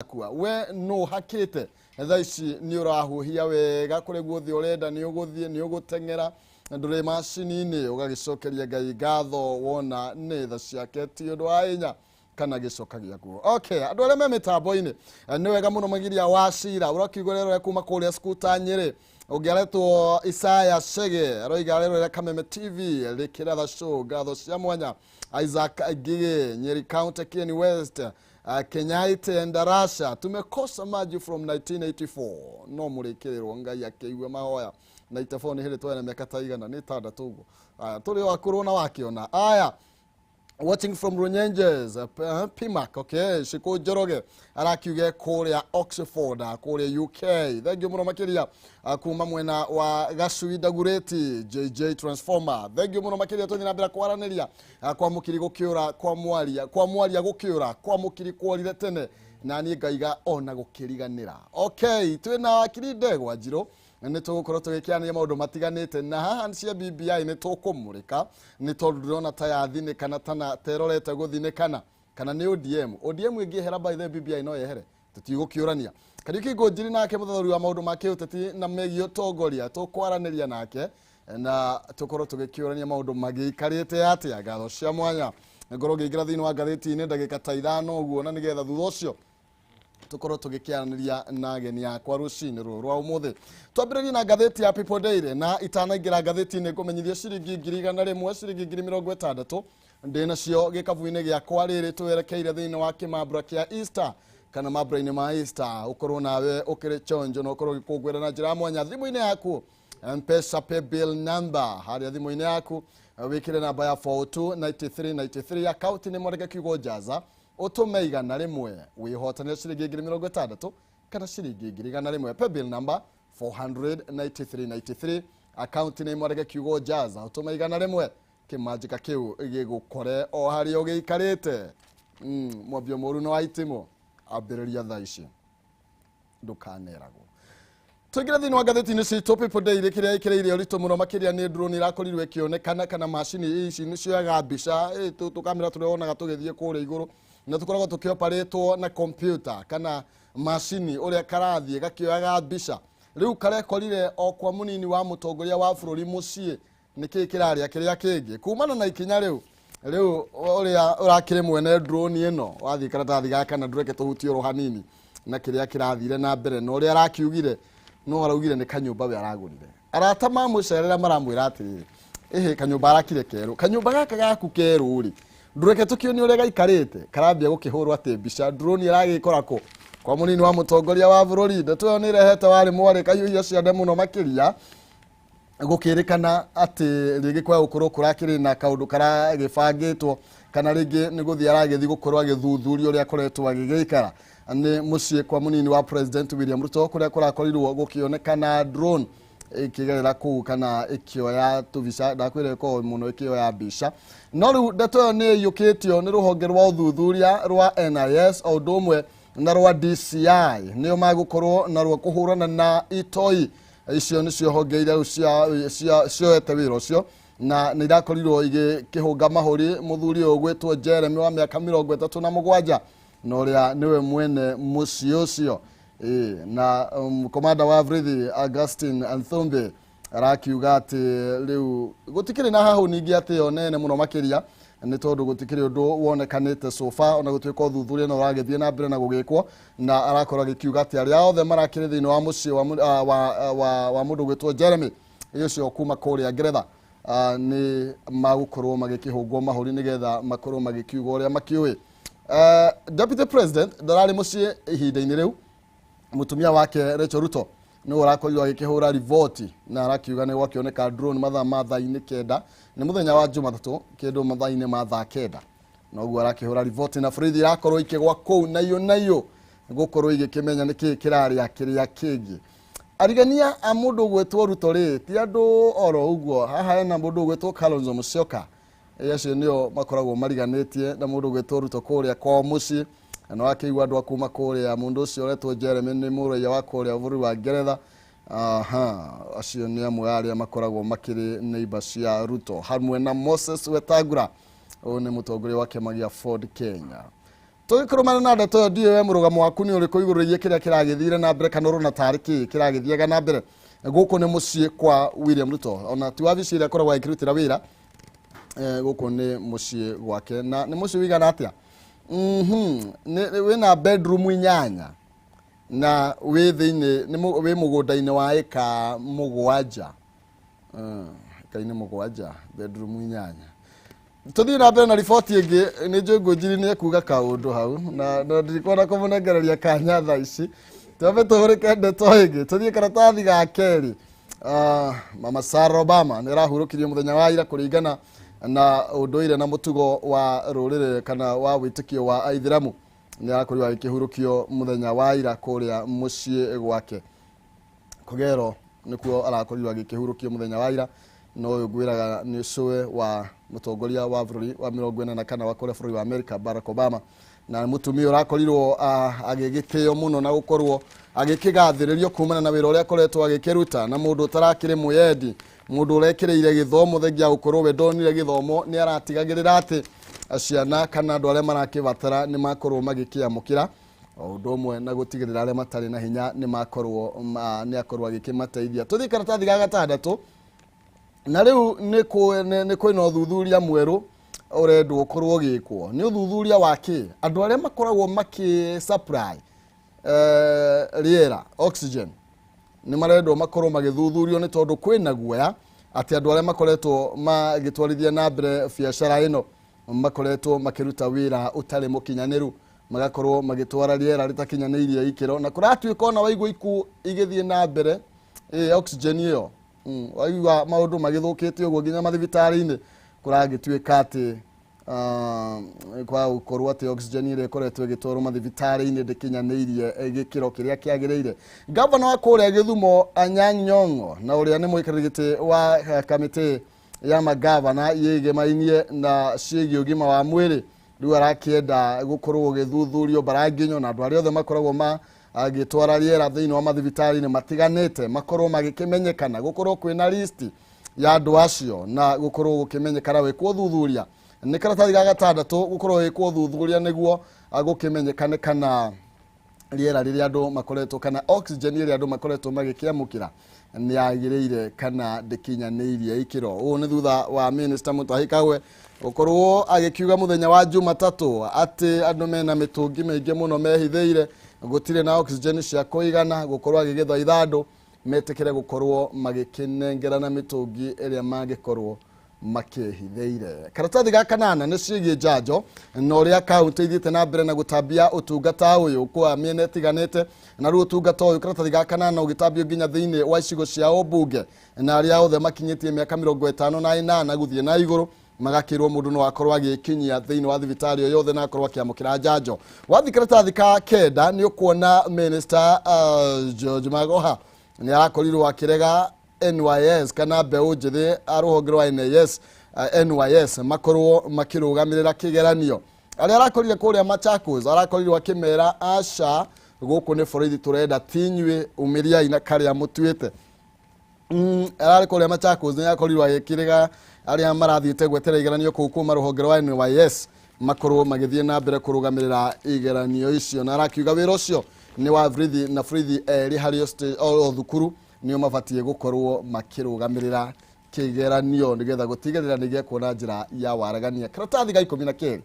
kwa we no hakite tha ici ni urahuhia wega kuri guthi urenda ni uguthie ni ugutengera ndure macini ni ugagicokeria ngai ngatho wona ni tha ciake ti undu wa inya kana gicokagia guo. Okay, andu aria me mitambo-ini ni wega muno magiria wa cira urakigwo rero kuma kuria skuta Nyeri ugiaretwo Isaya Chege aroiga rero Kameme TV RIKIRATHA show ngatho cia mwanya Isaac Agige Nyeri County Kieni West Kenyaite and Russia tumekosa maji from 1984 no murikirwo ngai akiigwe mahoya 94 ni hiri twena miaka taigana ni tada tugo turi wakuru na wakiona aya watching from Runyenjes Pimak okay shiko joroge arakiuge kuria Oxford kuria UK thank you muno makiria kuma mwena wa Gacui Dagureti JJ Transformer thank you muno makiria tunyina mbira kwaraniria kwa mukiri gukiura kwa mwaria gukiura kwa mukiri kworire tene na ni ngaiga ona gukiriganira. Okay twina wakiri ndegwa njiro ni tugukorwo tugikiania maundu matiganite na haha cia BBI ni tukumurika ni tondu ndona ta yathine kana tana terorete guthine kana ni ODM ingihera by the BBI no yehere tutigukiurania kadiki ngojiri nake muthathuri wa maundu make uteti na megio tongoria tukwaraniria nake na tukorwo tugikiurania maundu magikarite atia ngatho cia mwanya ngoro ngingira thini wa ngathiti ni ndagika ta 5 uguo na nigetha thutha ucio tukorwo tugikiaraniria na ageni akwa rucini rwa umuthi twambiririe na ngathiti ya People Daily na itanaingira ngathiti ni kumenyithia ciringi 1,100 ciringi 60 ndina cio gikavu-ini giakwa riri twerekeire thini wa kimambura kia Easter kana mambura-ini ma Easter ukorwo nawe ukiri chonjo no ukorwo gikungwira na njira mwanya thimu-ini yaku M-Pesa pay bill number haria thimu-ini yaku wikire namba ya 429393 account ni mwareke kiugo jaza utume igana rimwe wihotane ciringi 60 kana ciringi 100 pay bill number 49393 account ni mwareke kiugo jaza utume igana rimwe kimajika kiu igigukore o hari ugiikarite mwabio moru no aitimo abiriria thaici ndukaneragwo tugira thini wa ngathiti-ini citu People Daily kiria ikireire urito muno makiria ni drone irakorirwe kionekana kana macini ici ni cioyaga mbica tukamera turionaga tugithie kuria iguru na tukoragwo tukioparetwo na computer kana macini uria karathie gakioyaga mbica riu karekorire o kwa munini wa mutongoria wa bururi mucii niki kiraria kiria kingi kumana na ikinya riu uria urakire mwene drone ino wathi karatathi gaka na ndureke tuhutie ro hanini na kiria kirathire na mbere no uria arakiugire no araugire ni kanyumba we aragurire aratama mucerera maramwira ati kanyumba arakire keru kanyumba gaka gaku keru ri ndureke tukionio uria gaikarite karambia gukihurwo ati mbica drone iragikorako kwa munini wa mutongoria wa bururi ndeto ni rehete wari mwari kayuia ciande muno makiria gukirikana ati rigi kwa ukuru kurakiri na kaundu kara gibangitwo kana rigi ni guthia aragithi gukorwo agithuthuria uria akoretwo agigikara ni mucii kwa munini wa President William Ruto kuria kurakorirwo gukionekana drone ikigerera ku kana ikioya tubica ndakwire ko muno ikioya mbica no riu ndeto ni yukitio ni ruhonge rwa uthuthuria rwa NIS o ndomwe na rwa DCI nio magukorwo na rwa kuhurana na itoi icio ni cio hongeire cioete wira ucio na ni irakorirwo igikihunga mahuri muthuri ugwitwo Jeremy wa miaka 37 no ria niwe mwene mucii ucio na komanda wa Vrithi Augustine Anthombe arakiuga ati riu gutikiri na hahu ningi ati onene muno makiria ni tondu gutikiri undu wonekanite sofa ona gutwika uthuthuria no uragithie na mbere na gugikwo na arakora gikiuga ati aria othe marakiri thini wa mucii wa mundu gwitwo Jeremy icio kuma kuria Ngeretha ni magukorwo magikihungwo mahuri nigetha makorwo magikiuga uria makiui. Deputy President ndarari mucii ihinda-ini riu mutumia wake Rachel Ruto ni urakorirwo agikihura rivoti na arakiuga ni gwakioneka drone mathaa-ini 9 ni muthenya wa Jumathatu kindu mathaa-ini ma thaa 9 no guo arakihura rivoti na frithi irakorwo ikigwa kou nayo gukorwo igikimenya niki kiraria kiria kingi arigania a mundu gwetwo Ruto ri ti andu oro uguo haha na mundu gwetwo Kalonzo Musyoka yacio nio makoragwo mariganitie na mundu gwetwo Ruto kuria kwa mucii no akiigwa andu akuma kuria mundu ucio retwo Jeremy ni muria wa kuria buri wa Ngeretha acio ni amwe aria makoragwo makiri neighbor cia Ruto hamwe na Moses Wetangula ni mutongoria wa kiama gia Ford Kenya tugikurumana na ndeto dio we murugamo waku ni uri kuigururie kiria kiragithire na mbere kanoro na tariki kiragithiega na mbere guku ni mucii kwa William Ruto ona ti wabicira koragwa ikirutira wira guku ni mucii gwake na ni mucii wigana atia wina bedroom 8 na wi thiini wi mugunda-ini wa eka 7 kaine 7 bedroom 8 tuthi na mbere na riboti ingi ni njungu njiri ni kuga kaundu hau na ndikona kumunengereria kanya thaa ici twambe tuhurike ndeto ingi tuthie karatathi ga keri mama Sarah Obama ni rahurukirie muthenya wa ira kuringana na unduire na mutugo wa rurire kana wa witikio wa aithiramu ni akorirwo agikihurukio muthenya wa ira kuria mucii gwake kugero nikuo arakorirwo agikihurukio muthenya wa ira no uyu gwiraga ni cue wa mutongoria wa bururi wa 44 wa kuria bururi wa America Barack Obama na mutumia urakorirwo agigitio muno na gukorwo agikigathiririo kumana na wira uria akoretwo agikiruta na mundu utarakire muyendi mundu urekireire githomo thengia gukorwo we ndonire githomo ni aratigagirira ati aciana kana andu aria marakibatara ni makorwo magikiamukira undu umwe na gutigirira aria matari na hinya ni makorwo ni akorwo agikimateithia tuthi karatathi ga gatandatu na riu ni kwina uthuthuria mweru urendwo ukorwo gikwo ni uthuthuria waki andu aria makoragwo maki supply riera oxygen ni marendwo makorwo magithuthurio ni tondu kwina guoya ati andu aria makoretwo magitwarithia na mbere biacara ino makoretwo makiruta wira utari mukinyaniru magakorwo magitwara riera ritakinyanirie ikiro na kuratuika ona waigwa iku igithie na mbere oxygen iyo waigwa maundu magithukite uguo nginya mathibitari-ini kuragituika ati kwa ukorwo ati oxygen ire ikoretwo igitwarwo mathibitari-ini ndikinyanirie gikiro kiria kiagirire governor wa kuria Githumo Anyang' Nyong'o na uria ni muikarigiti wa kamiti ya magavana yegemainie na ciĩgiĩ ũgima wa mwĩrĩ riu arakienda gukorwo githuthurio baranginyo na andu aria othe makoragwo agitwara riera thiini wa mathibitari-ini matiganite makorwo magikimenyekana gukorwo kwina list ya andu acio na gukorwo gukimenyekana wikwo thuthuria ni karatathi ga gatandatu gukorwo wikwo thuthuria niguo gukimenyekane kana riera riria andu makoretwo kana oxygen iria andu makoretwo magikiamukira ni agiriire kana ndikinyanirie ikiro uyu ni thutha wa minister Mutahi Kagwe gukorwo agikiuga muthenya wa Jumatatu ati andu mena mitungi maingi muno mehithiire gutire na oxygen cia kuigana gukorwo agigitha ithandu metikire gukorwo magikinengerana mitungi iria magikorwo makihithiire karatathi ga kanana ni ciĩgiĩ njanjo na uria kaunti ithite na mbere na gutambia utungata uyu kwa miena itiganite na riu utungata uyu karatathi ga kanana ugitambio nginya thiini wa icigo cia ubunge na aria othe makinyitie miaka 58 guthie na iguru magakirwo mundu no akorwo agikinyia thiini wa thibitari yo yothe na akorwo akiamukira njanjo wathi karatathi ka kenda ni ukuona minister George Magoha ni arakorirwo akirega NYS kana mbeu njithi aruhongerwa NYS makorwo makirugamirira kigeranio aria arakorire kuria Machakos arakorirwo akimera aca guku ni borithi turenda tinywe umiria ina karia mutuite arakorirwo Machakos ni arakorirwo agikirega aria marathiite gwetera igeranio kuku maruhongerwa NYS makorwo magithie na mbere kurugamirira igeranio icio na arakiuga wira ucio ni wa borithi na borithi eri hari o thukuru niyo mabatie gukorwo makirugamirira kigeranio nigetha gutigirira nigiekuona njira ya waragania karatathi ga 12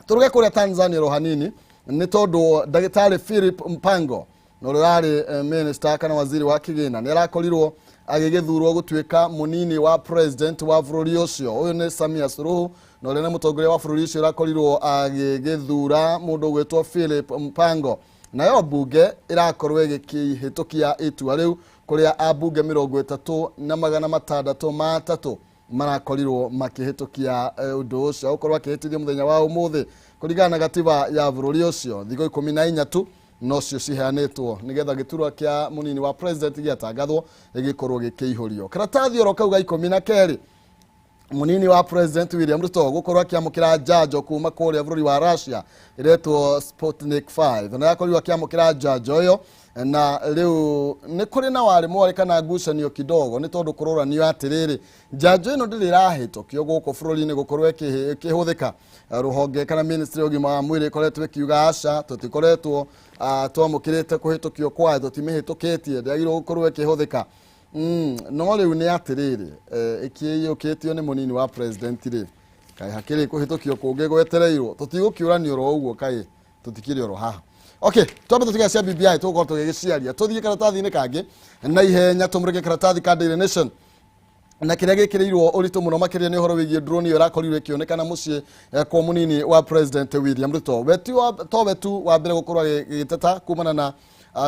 turuge kuria Tanzania rohanini ni tondu Dagitari Philip Mpango no rari minister kana waziri wa kigina ni arakorirwo agigithurwo gutuika munini wa president wa bururi ucio uyu ni Samia Suluhu no rene mutongoria wa bururi ucio arakorirwo agigithura mundu gwetwo Philip Mpango na yo bunge irakorwo igikihitukia itua riu kuria abunge 33 marakorirwo makihitukia undu ucio ukorwo akihitithia muthenya wa umuthi kuringana na gatiba ya bururi ucio thigo 14 tu no cio ciheanitwo nigetha giturwa kia munini wa president giatangathwo igikorwo gikiihurio karatathi oro kauga 12 munini wa President William Ruto gukorwa kiamukira jajo kuma kuria bururi wa Russia iretwo Sputnik 5 na yakorirwa kiamukira jajo yo na riu ni kuri na wari mwari kana ngucanio kidogo ni tondu kuroranio atiriri jajo ino ndirahito kio guko bururi ni gukorwa ikihuthika ruhonge kana ministry ogima wa mwiri ikoretwo ikiuga aca tutikoretwo twamukirite kuhitukio kwa tutimihitukitie ndagiro gukorwa ikihuthika no riu ni atiriri ikiyukitio ni munini wa president ri kai hakiri kuhitukio kungi gwetereirwo tutigukiuranio ro uguo kai tutikiri ro haha. Okay, twambe tutigacia BBI tuko tugigiciaria tuthie karatathi-ini kangi na ihenya tumurike karatathi ka Daily Nation na kiria gikirirwo uritu muno makiria ni horo wigie drone iyo rakorirwo ikionekana mucie kwa munini wa President William Ruto wetu wa mbere gukorwa giteta kumana na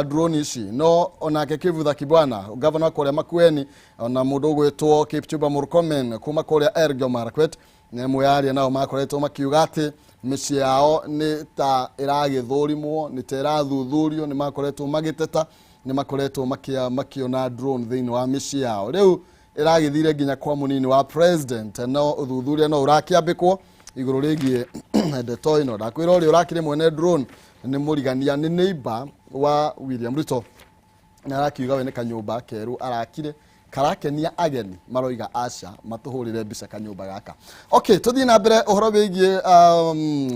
drone ici no onake Kivutha Kibwana governor kuria Makueni na mundu gwitwo Kipchumba Murkomen kuma kuria Elgeyo Marakwet ne muyaria nao makoretwo makiuga ati mici yao ni ta iragithurimwo ni ta irathuthurio ni makoretwo magiteta ni makoretwo makiona drone thiini wa mici yao riu iragithire nginya kwa munini wa president no uthuthuria no urakiambikwo iguru rigie ndeto ino ndakwira uri urakire mwene drone ni murigania ni neighbor wa William Ruto na arakiuga we ni kanyumba keru arakire karakenia ageni maroiga aca matuhurire mbica kanyumba gaka. Okay, tuthie na mbere uhoro wigie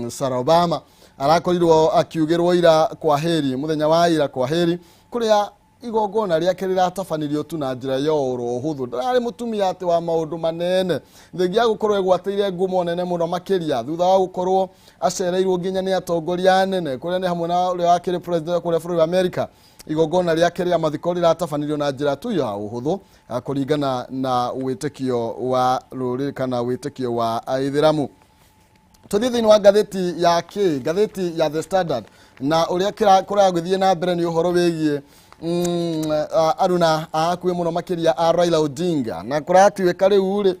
Sarah Obama arakorirwo akiugirwo ira kwa heri muthenya wa ira kwa heri kuria igongona riake riratafanirio tu na njira yoro huthu ndari mutumia ati wa maundu manene thengia gukorwo egwateire ngumo nene muno makiria thutha wa gukorwo acereirwo nginya ni atongoria nene kuria ni hamwe na uria wakiri president kuria bũrũri wa America igongona riake ria mathiko riratafanirio na njira tu ya uhuthu kuringana na witikio wa ruriri kana witikio wa aithiramu. Tuthie thiini wa gatheti ya The Standard na uria kira githie na mbere ni uhoro wigie aruna akuwe muno makiria a Raila Odinga na kuratiweka riu ri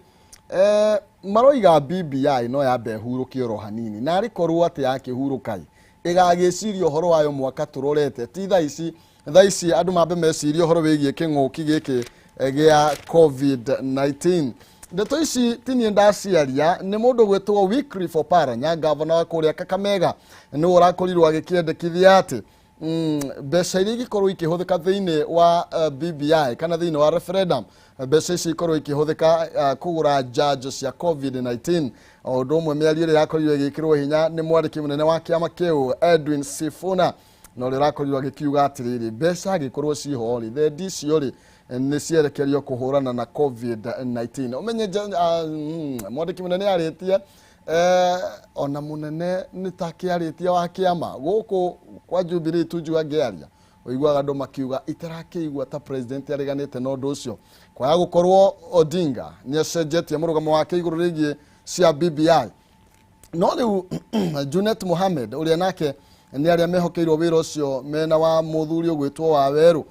maroiga BBI no yambe hurukio ro hanini na rikorwo ati yake hurukai igagicirio horo wayo mwaka turorete ti thaa ici andu mambe mecirio horo wigie king'uki giki gia COVID-19 ndeto ici tini ndaciaria ni mundu gwetwo Weekly for Paranya governor wa kuria Kakamega ni urakorirwo agikiendekithia ati mbeca iria igikorwo ikihuthika thiini wa BBI kana thiini wa referendum mbeca ici ikorwo ikihuthika kugura janjo cia COVID-19 undu umwe miario iria yakorirwo igikirwo hinya ni mwandiki munene wa kiama kiu Edwin Sifuna no rirakorirwo agikiuga atiriri mbeca agikorwo ciho ri the dicio ri ni cierekerio kuhurana na COVID-19 umenye mwandiki munene aritie ona munene ni takiaritie wa kiama guku kwa Jubilee tuju angiaria uiguaga andu makiuga itarakiigua ta president ariganite no ndu ucio kwa gukorwo Odinga ni acenjetie murugamo wake iguru rigie cia BBI no riu Junet Mohamed uria nake ni aria mehokeirwo wira ucio mena wa muthuri ugwitwo wa Weru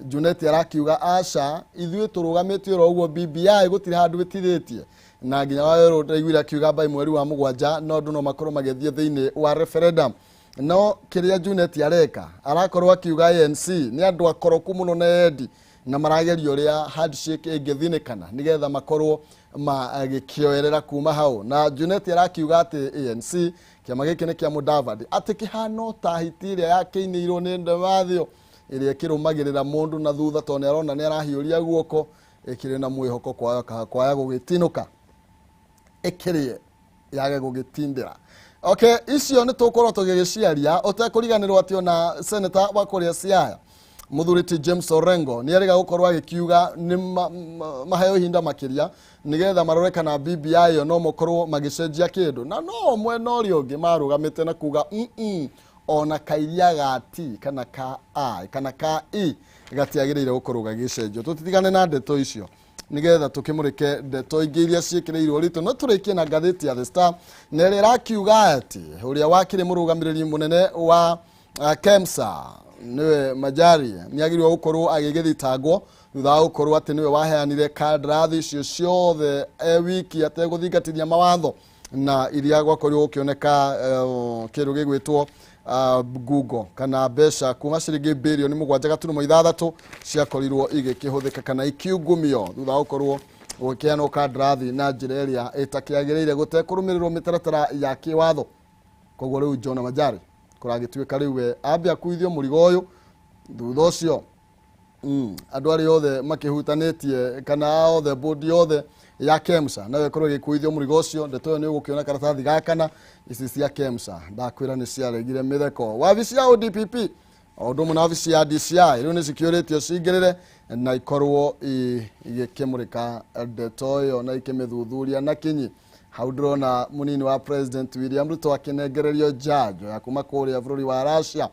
Junet arakiuga aca ithuĩ turugamitio ro uguo BBI gutire handu bitithitie na nginya wa Weru ndaiguira akiuga bai mweri wa mugwanja no ndu no makorwo magithie thiini wa referendum no kiria Junet areka arakorwo akiuga ANC ni andu akoroku muno na endi na maragerio ria handshake ingithinikana nigetha makorwo magikioerera kuma hau na Junet arakiuga ati ANC kiama giki ni kia Mudavadi ati kihano tahitiria yake inirwo ni ndemathio iria kirumagirira mundu na thutha tone arona ni arahiuria guoko ikire na mwihoko kwa gugitinuka ikirie yage gugitindira. Okay, icio ni tukorwo tugigiciaria utekuriganirwo ati ona senator wa kuria Siaya muthuriti James Orengo ni ariga gukorwo agikiuga ni maheo hinda makiria nigetha maroreka na BBI no mukorwo magicenjia kindu na no mwena uri ungi marugamite na kuga ona kairia gati kana ka gatiagirire gukorwo gagicenjio tutitigane na ndeto icio nigetha tukimurike ndeto ingi iria ciekireirwo rito no turikie na gatheti ya The Star na rirakiuga ati uria wakire murugamiriri munene wa KEMSA niwe Majari niagirwo gukorwo agigithitagwo thutha wa gukorwo ati niwe waheanire kandrathi icio ciothe wiki ateguthingatithia mawatho na iria gwakorirwo gukioneka kindu gigwitwo Google kana mbeca kuma ciringi bilioni 7.6 ciakorirwo igikihuthika kana ikiungumio thutha wa gukorwo gũkĩheanwo kandarathi na njĩra ĩrĩa ĩtakĩagĩrĩire gũtekũrũmĩrĩrwo mĩtaratara ya kĩwatho. Koguo rĩu John Manjari kũragĩtuĩka rĩu we ambia kuithio mũrigo ũyũ thutha ũcio andũ arĩa othe makĩhutanĩtie kana othe bodi yothe ya KEMSA nawe korwo gĩkuithio mũrigo ũcio. Ndeto ĩyo nĩ ũgũkĩona karatathi gakana ici cia KEMSA ndakwĩra nĩ ciaregire mĩtheko. Wabici ya ODPP o ũndũ ũmwe na wabici ya DCI rĩu nĩ cikĩũrĩtio cingĩrĩre na ikorwo igĩkĩmũrĩka ndeto ĩyo na ikĩmĩthuthuria na kinyi. Hau ndĩrona mũnini wa President William Ruto akĩnengererio njanjo ya kuma kũrĩa bũrũri wa Russia.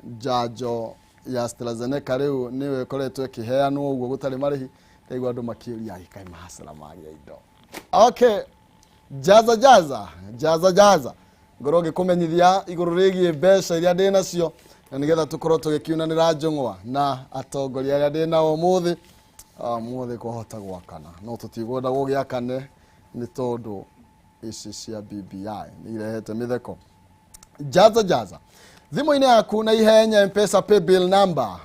Njanjo ya AstraZeneca rĩu nĩwe ĩkoretwo ĩkĩheanwo ũguo gũtarĩ marĩhi. Rĩu andũ makĩũria ikaĩ mahasara magĩa indo. Okay, jaza ngoro ngĩkũmenyithia igũrũ rĩgiĩ mbeca iria ndĩ nacio na nĩgetha tũkorwo tũgĩkiunanĩra njũng'wa na atongoria arĩa ndĩ nao ũmũthĩ. Ũmũthĩ kũhota gwakana no tũtigwenda gũgĩakane nĩ tondũ ici cia BBI nĩ irehete mĩtheko. Jaza thimũ-inĩ yaku na ihenya M-Pesa pay bill number